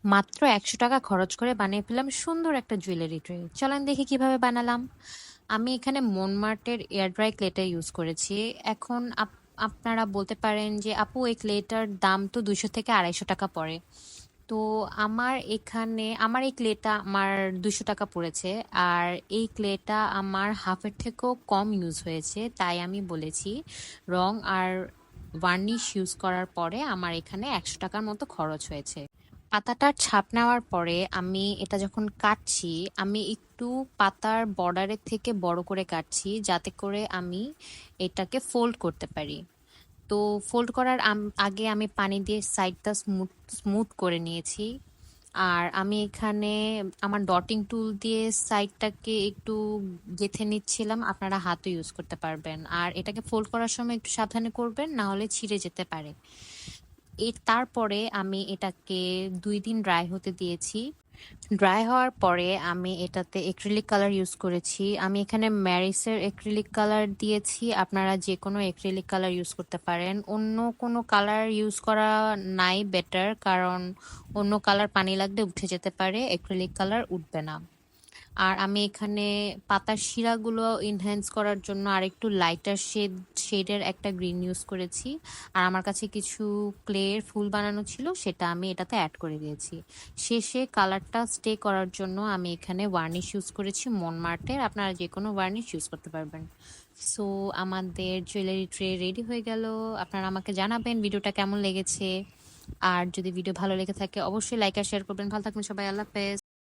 মাত্র ১০০ টাকা খরচ করে বানিয়ে ফেললাম সুন্দর একটা জুয়েলারি ট্রে। চলেন দেখি কিভাবে বানালাম। আমি এখানে মনমার্টের এয়ার ড্রাই ক্লেটা ইউজ করেছি। এখন আপনারা বলতে পারেন যে, "আপু এই ক্লেটার দাম তো ২০০ থেকে ২৫০ টাকা পড়ে।" তো আমার এই ক্লেটা আমার ২০০ টাকা পড়েছে। আর এই ক্লেটা আমার হাফের থেকেও কম ইউজ হয়েছে। তাই আমি বলেছি রং আর ভার্নিশ ইউজ করার পরে আমার এখানে ১০০ টাকার মতো খরচ হয়েছে। পাতাটার ছাপ নেওয়ার পরে আমি এটা যখন কাটছি, আমি একটু পাতার বর্ডারের থেকে বড় করে কাটছি যাতে করে আমি এটাকে ফোল্ড করতে পারি। তো ফোল্ড করার আগে আমি পানি দিয়ে সাইডটা স্মুথ স্মুথ করে নিয়েছি। আর আমি এখানে আমার ডটিং টুল দিয়ে সাইডটাকে একটু গেঁথে নিচ্ছিলাম। আপনারা হাতও ইউজ করতে পারবেন। আর এটাকে ফোল্ড করার সময় একটু সাবধানে করবেন, না হলে ছিঁড়ে যেতে পারে। তারপরে আমি এটাকে ২ দিন ড্রাই হতে দিয়েছি। ড্রাই হওয়ার পরে আমি এটাতে এক্রিলিক কালার ইউজ করেছি। আমি এখানে ম্যারিসের এক্রিলিক কালার দিয়েছি। আপনারা যেকোনো এক্রিলিক কালার ইউজ করতে পারেন। অন্য কোনো কালার ইউজ করা নাই বেটার, কারণ অন্য কালার পানি লাগলে উঠে যেতে পারে, এক্রিলিক কালার উঠবে না। আর আমি এখানে পাতার শিরাগুলো এনহ্যান্স করার জন্য আরেকটু লাইটার শেডের একটা গ্রিন ইউজ করেছি। আর আমার কাছে কিছু ক্লের ফুল বানানো ছিল, সেটা আমি এটাতে অ্যাড করে দিয়েছি। শেষে কালারটা স্টে করার জন্য আমি এখানে ভার্নিশ ইউজ করেছি মনমার্টের। আপনারা যে কোনো ভার্নিশ ইউজ করতে পারবেন। সো আমাদের জুয়েলারি ট্রে রেডি হয়ে গেল। আপনারা আমাকে জানাবেন ভিডিওটা কেমন লেগেছে। আর যদি ভিডিও ভালো লেগে থাকে অবশ্যই লাইক আর শেয়ার করবেন। ভালো থাকবেন সবাই। আল্লাহ হাফেজ।